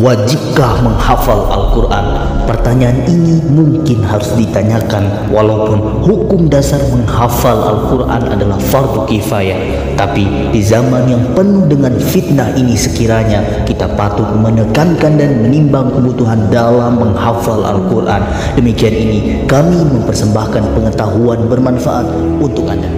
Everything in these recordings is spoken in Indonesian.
Wajibkah menghafal Al-Quran? Pertanyaan ini mungkin harus ditanyakan walaupun hukum dasar menghafal Al-Quran adalah fardu kifayah. Tapi di zaman yang penuh dengan fitnah ini sekiranya kita patut menekankan dan menimbang kebutuhan dalam menghafal Al-Quran. Demikian ini kami mempersembahkan pengetahuan bermanfaat untuk Anda.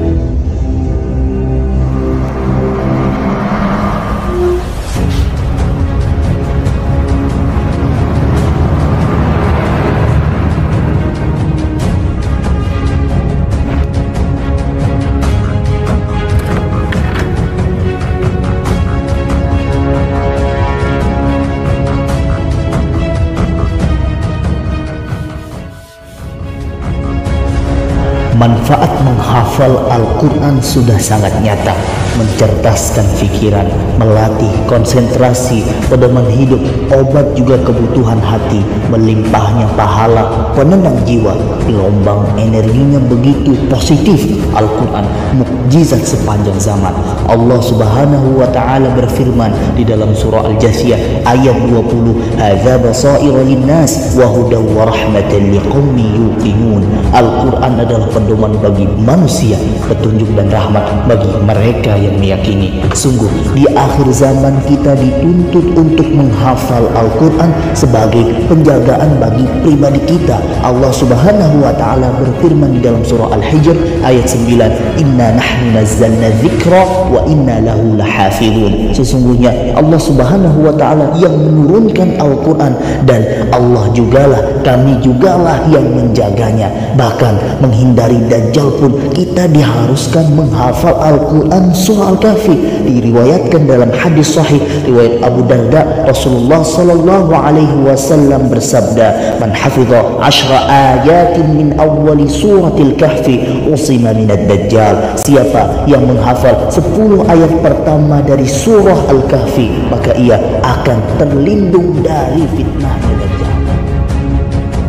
Manfaat menghafal Al-Quran sudah sangat nyata, mencerdaskan pikiran, melatih konsentrasi, pedoman hidup, obat juga kebutuhan hati, melimpahnya pahala, penenang jiwa, gelombang energinya begitu positif. Al-Quran mukjizat sepanjang zaman. Allah Subhanahu wa Ta'ala berfirman di dalam surah Al-Jasiyah ayat 20, "Hadza basairu linnas wa hudaw wa rahmatan liqaumin yuqinun." Al-Quran adalah pedoman bagi manusia, petunjuk dan rahmat bagi mereka yang meyakini. Sungguh di akhir zaman kita dituntut untuk menghafal Al-Quran sebagai penjagaan bagi pribadi kita. Allah Subhanahu wa Ta'ala berfirman di dalam surah Al-Hijr ayat 9, "Inna nahnu nazzalna dzikra wa inna lahu lahafizun." Sesungguhnya Allah Subhanahu wa Ta'ala yang menurunkan Al-Quran dan Allah jugalah, kami jugalah yang menjaganya. Bahkan menghindari Dajjal pun kita diharuskan menghafal Al-Quran surah Al-Kahfi. Diriwayatkan dalam hadis sahih riwayat Abu Darda, Rasulullah sallallahu alaihi wasallam bersabda, "Man hafidha 10 ayatin min awwali suratil kahfi usima minad dajjal." Siapa yang menghafal 10 ayat pertama dari surah Al-Kahfi, maka ia akan terlindung dari fitnah Dajjal.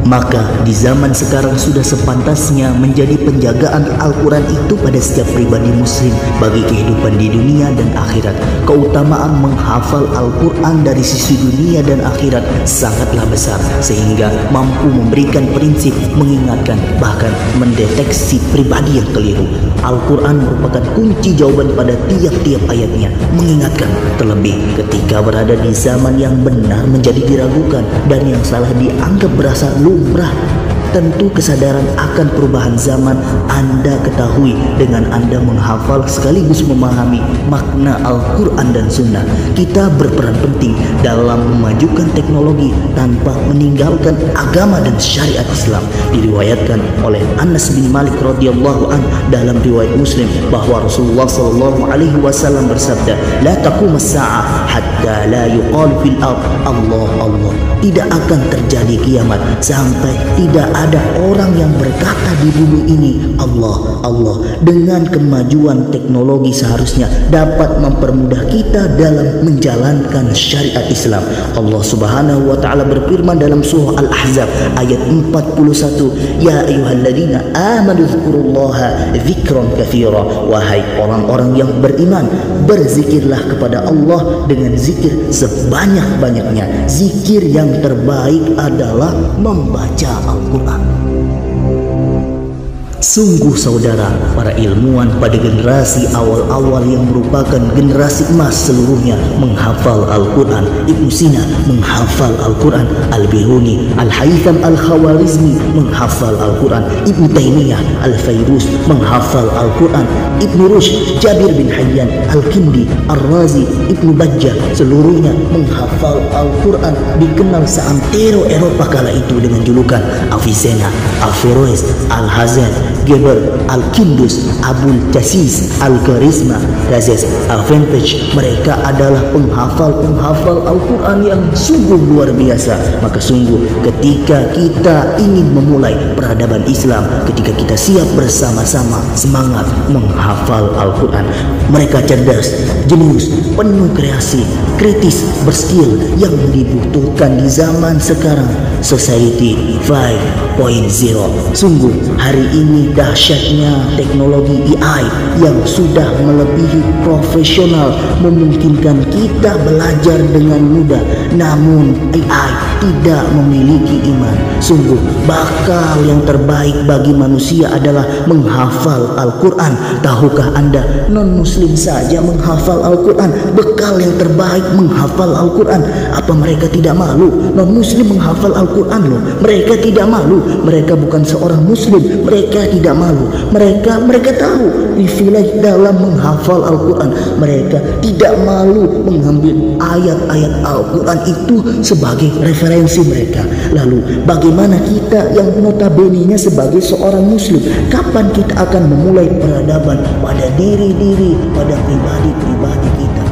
Maka di zaman sekarang sudah sepantasnya menjadi penjagaan Al-Quran itu pada setiap pribadi muslim bagi kehidupan di dunia dan akhirat. Keutamaan menghafal Al-Quran dari sisi dunia dan akhirat sangatlah besar, sehingga mampu memberikan prinsip, mengingatkan, bahkan mendeteksi pribadi yang keliru. Al-Quran merupakan kunci jawaban pada tiap-tiap ayatnya, mengingatkan terlebih ketika berada di zaman yang benar menjadi diragukan dan yang salah dianggap berasa lumrah. Tentu kesadaran akan perubahan zaman Anda ketahui dengan Anda menghafal sekaligus memahami makna Al-Quran dan Sunnah. Kita berperan penting dalam memajukan teknologi tanpa meninggalkan agama dan syariat Islam. Diriwayatkan oleh Anas bin Malik radhiyallahu an dalam riwayat Muslim bahwa Rasulullah sallallahu alaihi wasallam bersabda, "La taqumus sa'ah hatta la yuqal fil ard Allah Allah." Tidak akan terjadi kiamat sampai tidak ada orang yang berkata di bumi ini Allah Allah. Dengan kemajuan teknologi seharusnya dapat mempermudah kita dalam menjalankan syariat Islam. Allah Subhanahu wa Ta'ala berfirman dalam surah Al-Ahzab ayat 41, "Ya ayyuhalladzina amanu dzkurullaha dzikran katsira." Wahai orang-orang yang beriman, berzikirlah kepada Allah dengan zikir sebanyak-banyaknya. Zikir yang terbaik adalah membaca Al-Quran. Sungguh saudara, para ilmuwan pada generasi awal-awal yang merupakan generasi emas seluruhnya menghafal Al-Quran. Ibnu Sina menghafal Al-Quran, Al-Biruni, Al-Haytham Al-Khawarizmi menghafal Al-Quran, Ibnu Taimiyah Al-Fairuz menghafal Al-Quran, Ibnu Rushd, Jabir bin Hayyan Al-Kindi, Ar-Razi, Ibnu Bajjah seluruhnya menghafal Al-Quran. Dikenal seantero Eropa kala itu dengan julukan Avicenna, Averroes, Al-Hazan, Geber, Al-Kindus, Abul Jasis, Al-Karisma, Razes, Al-Vintage. Mereka adalah penghafal Al-Quran yang sungguh luar biasa. Maka sungguh ketika kita ingin memulai peradaban Islam, ketika kita siap bersama-sama semangat menghafal Al-Quran. Mereka cerdas, jenius, penuh kreasi, kritis, berskill yang dibutuhkan di zaman sekarang. Society 5 Sungguh hari ini dahsyatnya teknologi AI yang sudah melebihi profesional memungkinkan kita belajar dengan mudah. Namun AI tidak memiliki iman. Sungguh bakal yang terbaik bagi manusia adalah menghafal Al-Quran. Tahukah Anda, non-muslim saja menghafal Al-Quran. Bekal yang terbaik menghafal Al-Quran. Apa mereka tidak malu? Non-muslim menghafal Al-Quran loh. Mereka tidak malu. Mereka bukan seorang muslim. Mereka tidak malu. Mereka tahu privilege dalam menghafal Al-Quran. Mereka tidak malu mengambil ayat-ayat Al-Quran itu sebagai referensi mereka. Lalu bagaimana kita yang notabene-nya sebagai seorang muslim? Kapan kita akan memulai peradaban pada diri-diri, pada pribadi-pribadi kita?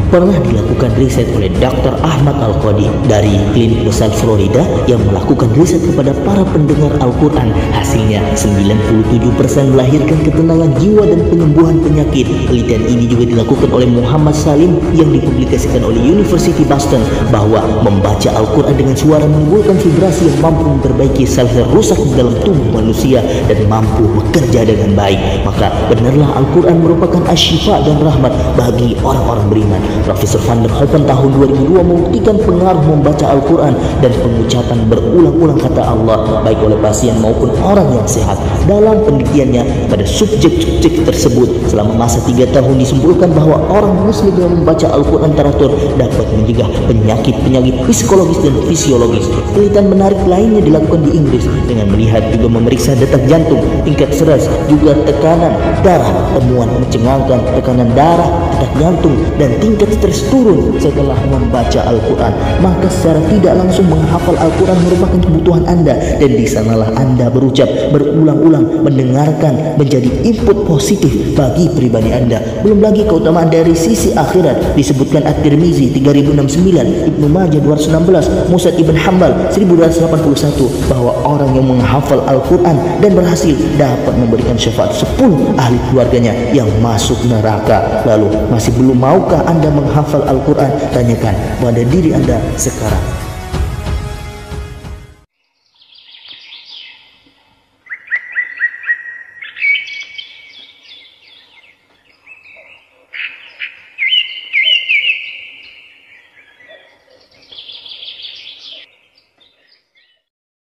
Pernah dilakukan riset oleh Dr. Ahmad Al-Qadi dari Klinik Besar Florida yang melakukan riset kepada para pendengar Al-Quran. Hasilnya 97% melahirkan ketenangan jiwa dan penyembuhan penyakit. Penelitian ini juga dilakukan oleh Muhammad Salim yang dipublikasikan oleh University Boston, bahwa membaca Al-Quran dengan suara menimbulkan vibrasi yang mampu memperbaiki sel-sel rusak di dalam tubuh manusia dan mampu bekerja dengan baik. Maka benarlah Al-Quran merupakan asyifa dan rahmat bagi orang-orang beriman. Profesor Van der Hoeven tahun 2002 membuktikan pengaruh membaca Al-Quran dan pengucapan berulang-ulang kata Allah baik oleh pasien maupun orang yang sehat. Dalam penelitiannya pada subjek-subjek tersebut selama masa 3 tahun disimpulkan bahwa orang muslim yang membaca Al-Quran teratur dapat mencegah penyakit-penyakit psikologis dan fisiologis. Penelitian menarik lainnya dilakukan di Inggris dengan melihat juga memeriksa detak jantung, tingkat stres, juga tekanan darah. Temuan mencengangkan tekanan darah, detak jantung, dan tingkat stres turun setelah membaca Al-Quran. Maka secara tidak langsung menghafal Al-Quran merupakan kebutuhan Anda, dan di sanalah Anda berucap berulang-ulang, mendengarkan menjadi input positif bagi pribadi Anda. Belum lagi keutamaan dari sisi akhirat. Disebutkan At-Tirmizi 3069, Ibnu Majah 216, Musnad Ibn Hanbal 1281 bahwa orang yang menghafal Al-Quran dan berhasil dapat memberikan syafaat 10 ahli keluarganya yang masuk neraka. Lalu masih belum maukah Anda menghafal Al-Quran? Tanyakan pada diri Anda sekarang.